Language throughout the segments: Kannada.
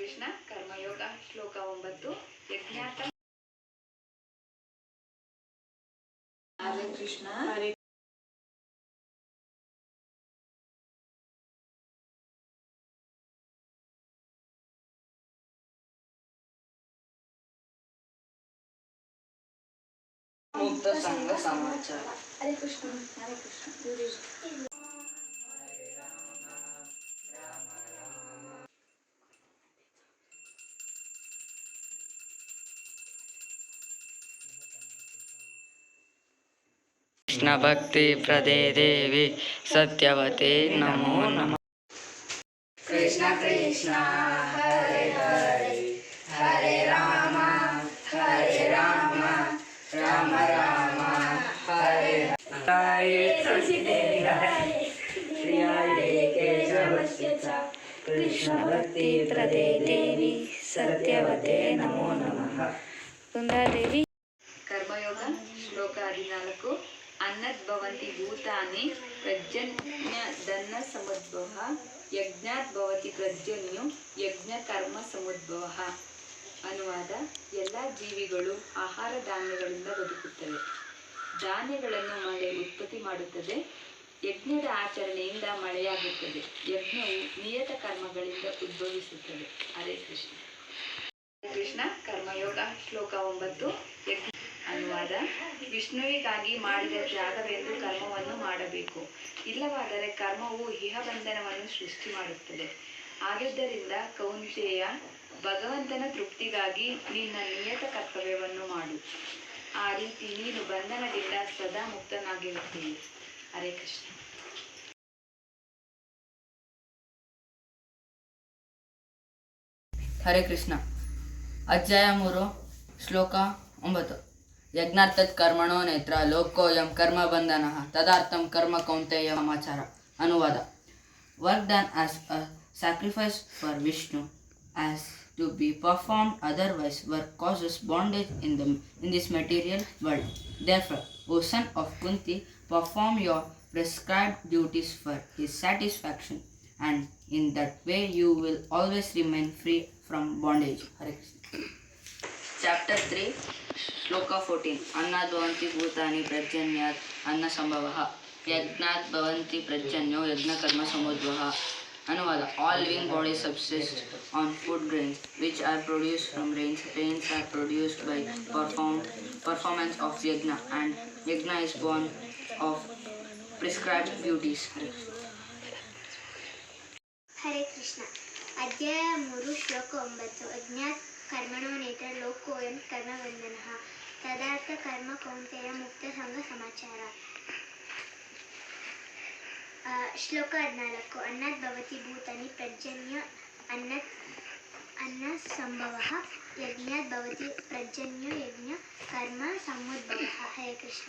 ಕೃಷ್ಣ ಕರ್ಮಯೋಗ ಶ್ಲೋಕ 9 ಯಜ್ಞಾತ ಹರೇ ಕೃಷ್ಣ ಹರೇ ಮುಕ್ತ ಸಂಘ ಸಮಾಚಾರ. ಹರೇ ಕೃಷ್ಣ ಹರೇ ಕೃಷ್ಣ. कृष्ण भक्ति प्रदे देवी सत्यवते नमो नमः. कृष्ण कृष्ण हरे हरे हरे राम राम राम हरे कृष्ण भक्ति प्रदे देवी सत्यवते नमो नमः. कुंदादेवी. कर्मयोग श्लोक 14 अन्नद्भवन्ति भूतानि प्रजन्यदन्न समुद्भवः यज्ञात् भवति प्रजन्यो यज्ञ कर्म समुद्भवः. ಅನುವಾದ: ಎಲ್ಲ ಜೀವಿಗಳು ಆಹಾರ ಧಾನ್ಯಗಳಿಂದ ಬದುಕುತ್ತವೆ. ಧಾನ್ಯಗಳನ್ನು ಮಳೆ ಉತ್ಪತ್ತಿ ಮಾಡುತ್ತದೆ. ಯಜ್ಞದ ಆಚರಣೆಯಿಂದ ಮಳೆಯಾಗುತ್ತದೆ. ಯಜ್ಞವು ನಿಯತ ಕರ್ಮಗಳಿಂದ ಉದ್ಭವಿಸುತ್ತದೆ. ಹರೇ ಕೃಷ್ಣ. ಕೃಷ್ಣ ಕರ್ಮಯೋಗ ಶ್ಲೋಕ 9 ಯಜ್ಞ. ಅನುವಾದ: ವಿಷ್ಣುವಿಗಾಗಿ ಮಾಡಿದ ತ್ಯಾಗವೆಂದು ಕರ್ಮವನ್ನು ಮಾಡಬೇಕು. ಇಲ್ಲವಾದರೆ ಕರ್ಮವು ಇಹಬಂಧನವನ್ನು ಸೃಷ್ಟಿ ಮಾಡುತ್ತದೆ. ಆದುದರಿಂದ ಕೌಂತೆಯ, ಭಗವಂತನ ತೃಪ್ತಿಗಾಗಿ ನಿನ್ನ ನಿಯತ ಕರ್ತವ್ಯವನ್ನು ಮಾಡು. ಆ ರೀತಿ ನೀನು ಬಂಧನದಿಂದ ಸದಾ ಮುಕ್ತನಾಗಿರುತ್ತೀಯ. ಹರೇ ಕೃಷ್ಣ. ಹರೇ ಕೃಷ್ಣ. ಅಧ್ಯಾಯ 3 ಶ್ಲೋಕ 9 ಯಜ್ಞಾರ್ಥತ್ ಕರ್ಮಣೋ ನೇತ್ರ ಲೋಕೋಯಂ ಕರ್ಮ ಬಂಧನ ತದಾರ್ಥಂ ಕರ್ಮ ಕೌಂತೆಯ ಸಮಾಚಾರ. ಅನುವಾದ: work done as a sacrifice for Vishnu as to be performed, otherwise work causes bondage in this material world. Therefore, O son of Kunti, perform your prescribed duties for his satisfaction, and in that way you will always remain free from bondage. Hare Krishna. Chapter 3 Shloka 14 Annat bhavanti bhutani prajanyat anna sambhavah yajnat bhavanti prajanyao yajna karma samudvah. Anuvala: all living bodies subsist on food grains which are produced from rains. Rains are produced by performance of yajna, and yajna is born of prescribed duties. Hare Krishna. ಅಧ್ಯಾಯ 3 ಶ್ಲೋಕ 9 ಅಜ್ಞಾತ್ ಕರ್ಮಣೋ ನೇತ್ರ ಲೋಕೋಯಂ ಕರ್ಮ ಬಂಧನಃ ತದಾರ್ಥ ಕರ್ಮ ಕೌಂತೆಯ ಮುಕ್ತ ಸಂಘ ಸಮಾಚಾರ. ಶ್ಲೋಕ 14 ಅನ್ನತ್ ಭವತಿ ಭೂತಾನಿ ಪ್ರಜನ್ಯ ಅನ್ನ ಸಂಭವಃ ಯಜ್ಞಾತ್ ಭವತಿ ಪ್ರಜನ್ಯೋ ಯಜ್ಞ ಕರ್ಮ ಸಮುದ್ಭವಃ. ಹರೇ ಕೃಷ್ಣ.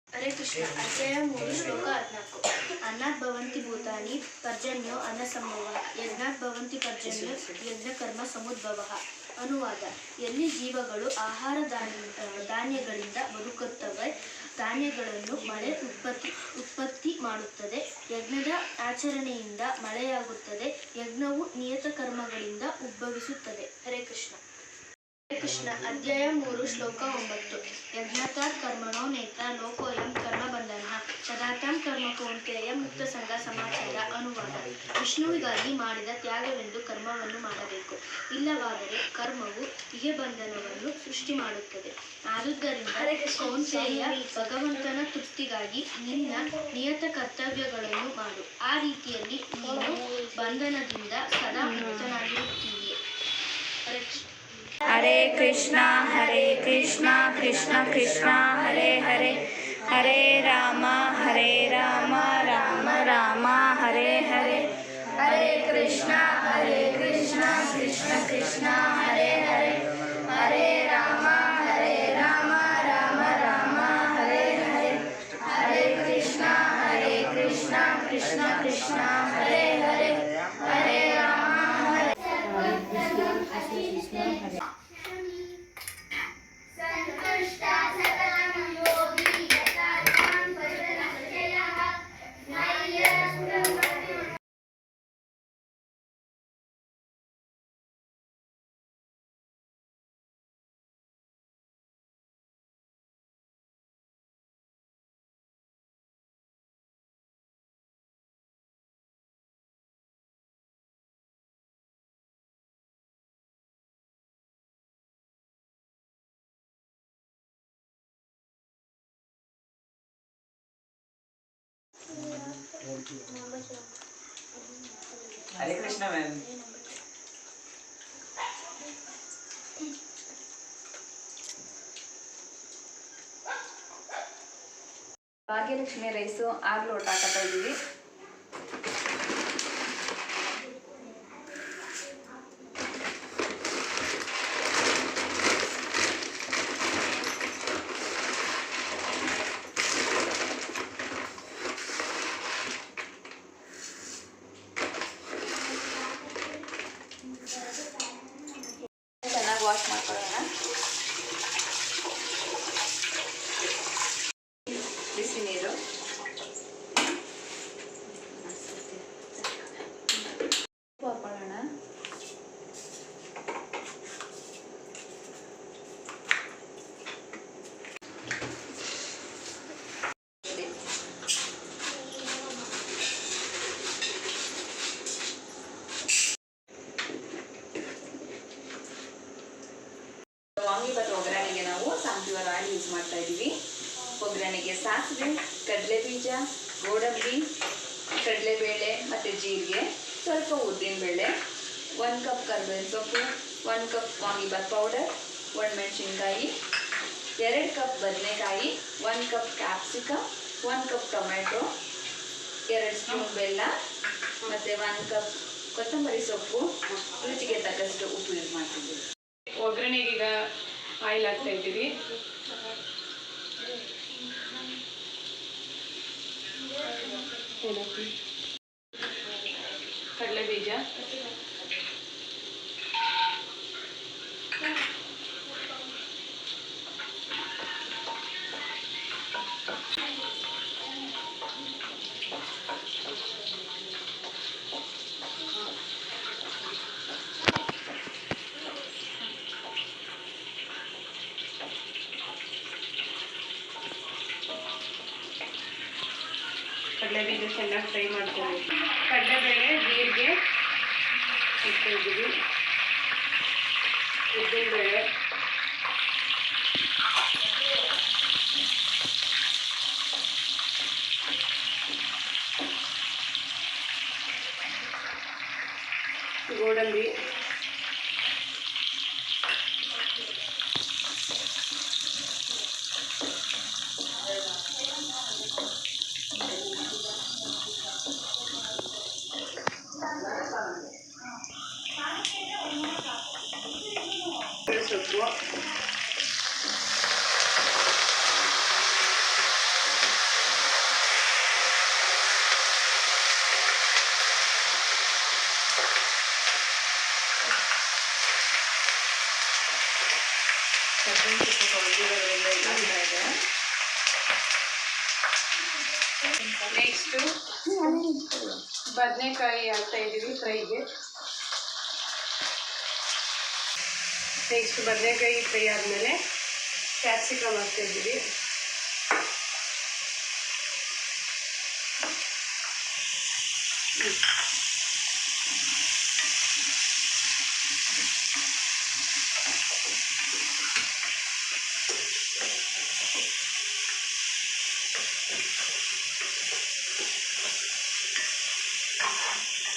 ಹರೇ ಕೃಷ್ಣ. ಅಧ್ಯಾಯ 3 ಶ್ಲೋಕ 14 ಅನ್ನತ್ ಭವಂತಿ ಭೂತಾನಿ ಪರ್ಜನ್ಯೋ ಅನ್ನ ಸಂಭವಃ ಯಜ್ಞಾತ್ ಭವಂತಿ ಪರ್ಜನ್ಯೋ ಯಜ್ಞ ಕರ್ಮ ಸಮುದ್ಭವಃ. ಅನುವಾದ: ಎಲ್ಲಿ ಜೀವಗಳು ಆಹಾರ ಧಾನ್ಯಗಳಿಂದ ಬದುಕುತ್ತವೆ, ಧಾನ್ಯಗಳನ್ನು ಮಳೆ ಉತ್ಪತ್ತಿ ಮಾಡುತ್ತದೆ. ಯಜ್ಞದ ಆಚರಣೆಯಿಂದ ಮಳೆಯಾಗುತ್ತದೆ. ಯಜ್ಞವು ನಿಯತ ಕರ್ಮಗಳಿಂದ ಉದ್ಭವಿಸುತ್ತದೆ. ಹರೇ ಕೃಷ್ಣ. ಹರೇ ಕೃಷ್ಣ. ಅಧ್ಯಾಯ 3 ಶ್ಲೋಕ 9 ಯಜ್ಞಾರ್ಥಾತ್ ಕರ್ಮಣೋ ನೇತ್ರ ಲೋಕೋಯಂ ಕರ್ಮ ಬಂಧನಃ ತದಾರ್ಥಂ ಕರ್ಮ ಕೌಂತೆಯ ಮುಕ್ತ ಸಂಘ ಸಮಾಚಾರ. ಅನುವಾದ: ವಿಷ್ಣುವಿಗಾಗಿ ಮಾಡಿದ ತ್ಯಾಗವೆಂದು ಕರ್ಮವನ್ನು ಮಾಡಬೇಕು. ಇಲ್ಲವಾದರೆ ಕರ್ಮವು ಇಹಬಂಧನವನ್ನು ಸೃಷ್ಟಿ ಮಾಡುತ್ತದೆ. ಆದುದರಿಂದ ಕೌಂತೆಯ, ಭಗವಂತನ ತೃಪ್ತಿಗಾಗಿ ನಿನ್ನ ನಿಯತ ಕರ್ತವ್ಯಗಳನ್ನು ಮಾಡು. ಆ ರೀತಿಯಲ್ಲಿ ನೀನು ಬಂಧನದಿಂದ ಸದಾ ಮುಕ್ತನಾಗಿರುತ್ತೀಯೆ. ಹರೇ ಕೃಷ್ಣ. ಹರೇ ಕೃಷ್ಣ ಕೃಷ್ಣ ಕೃಷ್ಣ ಹರೇ ಹರೇ ಹರೇ ರಾಮ ರಾಮ ರಾಮ ಹರೇ ಹರೇ. ಹರೇ ಕೃಷ್ಣ ಕೃಷ್ಣ ಕೃಷ್ಣ ಹರೇ ಹರೇ ಹರೇ ರಾಮ ರಾಮ ರಾಮ ಹರೇ ಹರೇ. ಹರೇ ಕೃಷ್ಣ ಕೃಷ್ಣ ಕೃಷ್ಣ ಹರೇ ಹರೇ ಹರೇ ರಾಮ हरे कृष्णा मैम। ಭಾಗ್ಯಲಕ್ಷ್ಮಿ ರೈಸು 6 ಲೋಟ ಹಾಕತ್ತಾ ಇದ್ದೀವಿ. ಚೆನ್ನಾಗಿ ವಾಶ್ ಮಾಡ್ಕೊಳ್ಳೋಣ. ಬಿಸಿ ನೀರು, ಉಪ್ಪು ಹಾಕೊಳ್ಳೋಣ. ವಾಂಗಿಭಾತ್ ಒಗ್ಗರಣೆಗೆ ನಾವು ಸಾಂಬಾರ್ ಆಯಿಲ್ ಯೂಸ್ ಮಾಡ್ತಾ ಇದ್ದೀವಿ. ಒಗ್ಗರಣೆಗೆ ಸಾಸಿವೆ, ಕಡಲೆಬೀಜ, ಗೋಡಂಬಿ, ಕಡಲೆಬೇಳೆ ಮತ್ತು ಜೀರಿಗೆ, ಸ್ವಲ್ಪ ಉದ್ದಿನಬೇಳೆ, 1 ಕಪ್ ಕರಿಬೇವಿನ ಸೊಪ್ಪು, 1 ಕಪ್ ವಾಂಗಿಭಾತ್ ಪೌಡರ್, 1 ಮೆಣಸಿನ್ಕಾಯಿ, 2 ಕಪ್ ಬದನೆಕಾಯಿ, 1 cup capsicum, 1 cup tomato, 2 spoon ಬೆಲ್ಲ ಮತ್ತು 1 ಕಪ್ ಕೊತ್ತಂಬರಿ ಸೊಪ್ಪು, ರುಚಿಗೆ ತಕ್ಕಷ್ಟು ಉಪ್ಪು ಯೂಸ್ ಮಾಡ್ತಿದ್ದೀವಿ. ಒಗ್ಗರಣೆಗೆ ಈಗ ಆಯಿಲ್ ಹಾಕ್ತಾ ಇದ್ದೀವಿ. ಕಡಲೆಬೀಜ, ಕಡಲೆಬೀಜ ಚೆನ್ನಾಗಿ ಫ್ರೈ ಮಾಡ್ಕೋಬೇಕು. ಕಡಲೆಬೇಳೆ, ಜೀರಿಗೆ ಇಡ್ತಾ ಇದ್ದೀವಿ. ಉದ್ದಿನಬೇಳೆ, ಗೋಡಂಬಿ, ಸೊಪ್ಪು, ಕರ್ಬೇವಿನ ಸೊಪ್ಪು ಹೊಡೆದಿರೋದ್ರಿಂದ ಇದಾಗ್ತಾ ಇದೆ. ನೆಕ್ಸ್ಟು ಬದನೆಕಾಯಿ ಹಾಕ್ತಾ ಇದ್ದೀವಿ ಫ್ರೈಗೆ. ನೆಕ್ಸ್ಟ್ ಬದನೆಕಾಯಿ ಫ್ರೈ ಆದಮೇಲೆ ಕ್ಯಾಪ್ಸಿಕಮ್ ಹಾಕ್ತಾ ಇದ್ದೀವಿ.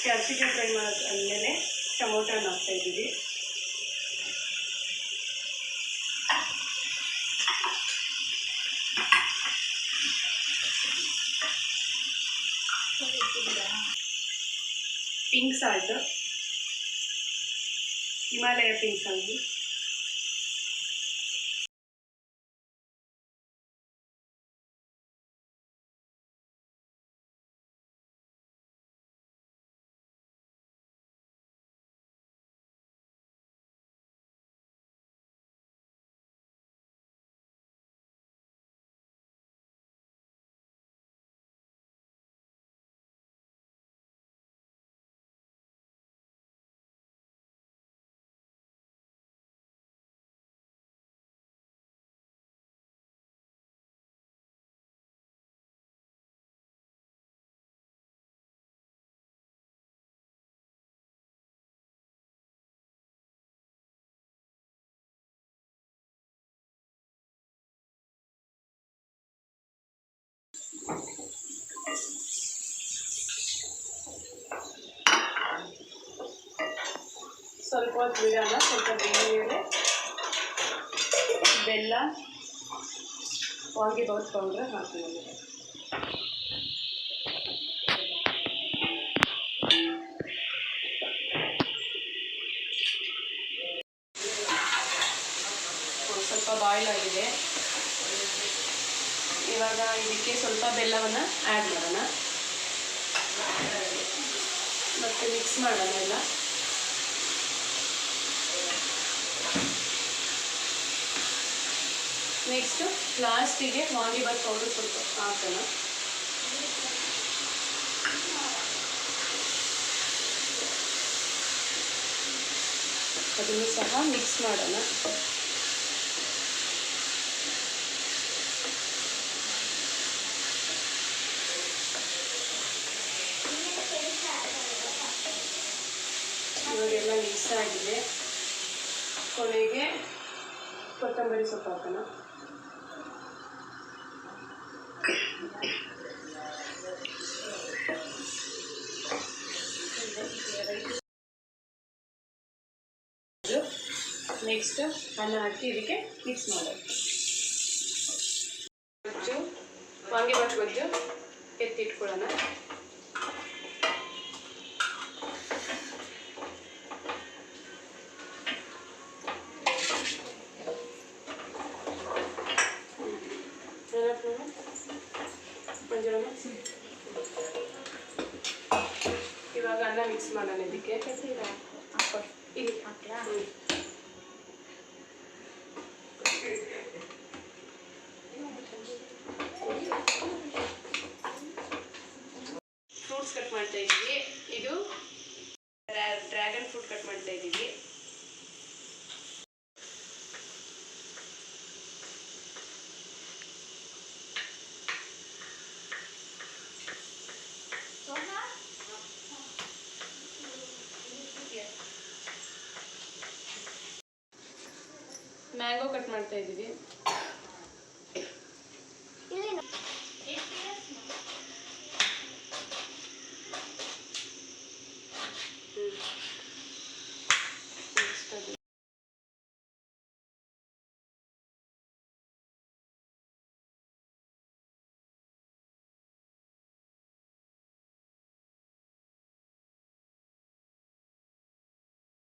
ಕ್ಯಾಪ್ಸಿಕಮ್ ಫ್ರೈ ಆದಮೇಲೆ ಟೊಮೊಟೊನ ಹಾಕ್ತಾ ಇದ್ದೀವಿ. Pink salt, Himalaya pink salt, ಸ್ವಲ್ಪ ಹೊತ್ತು ಬಿಡೋಣ. ಸ್ವಲ್ಪ ಬೆಂದ ಮೇಲೆ ಬೆಲ್ಲ, ವಾಂಗಿಬಾತ್ ಪೌಡ್ರ್ ಹಾಕ್ತೀನಿ. ಸ್ವಲ್ಪ ಬಾಯ್ಲ್ ಆಗಿದೆ. ಇವಾಗ ಇದಕ್ಕೆ ಸ್ವಲ್ಪ ಬೆಲ್ಲವನ್ನು ಆ್ಯಡ್ ಮಾಡೋಣ ಮತ್ತು ಮಿಕ್ಸ್ ಮಾಡೋಣ ಎಲ್ಲ. ನೆಕ್ಸ್ಟು ಲಾಸ್ಟಿಗೆ ವಾಂಗಿಬಾತ್ ಪೌಡರ್ ಸ್ವಲ್ಪ ಹಾಕೋಣ. ಅದನ್ನು ಸಹ ಮಿಕ್ಸ್ ಮಾಡೋಣ. ಇವಾಗೆಲ್ಲ ಮಿಕ್ಸ್ ಆಗಿದೆ. ಕೊನೆಗೆ ಕೊತ್ತಂಬರಿ ಸೊಪ್ಪು ಹಾಕೋಣ. ನೆಕ್ಸ್ಟ್ ಅನ್ನ ಹಾಕಿ ಇದಕ್ಕೆ ಮಿಕ್ಸ್ ಮಾಡೋದು. ಗೊಜ್ಜು, ವಾಂಗಿಬಾತ್ ಗೊಜ್ಜು ಎತ್ತಿಟ್ಕೊಳ್ಳೋಣ. ಇವಾಗ ಅನ್ನ ಮಿಕ್ಸ್ ಮಾಡೋಣ. ಇದಕ್ಕೆ ಫ್ರೂಟ್ಸ್ ಕಟ್ ಮಾಡ್ತಾ ಇದ್ದೀವಿ. ಇದು ಡ್ರ್ಯಾಗನ್ ಫ್ರೂಟ್ ಕಟ್ ಮಾಡ್ತಾ ಇದ್ದೀವಿ. ಮ್ಯಾಂಗೋ ಕಟ್ ಮಾಡ್ತಾ ಇದ್ದೀವಿ.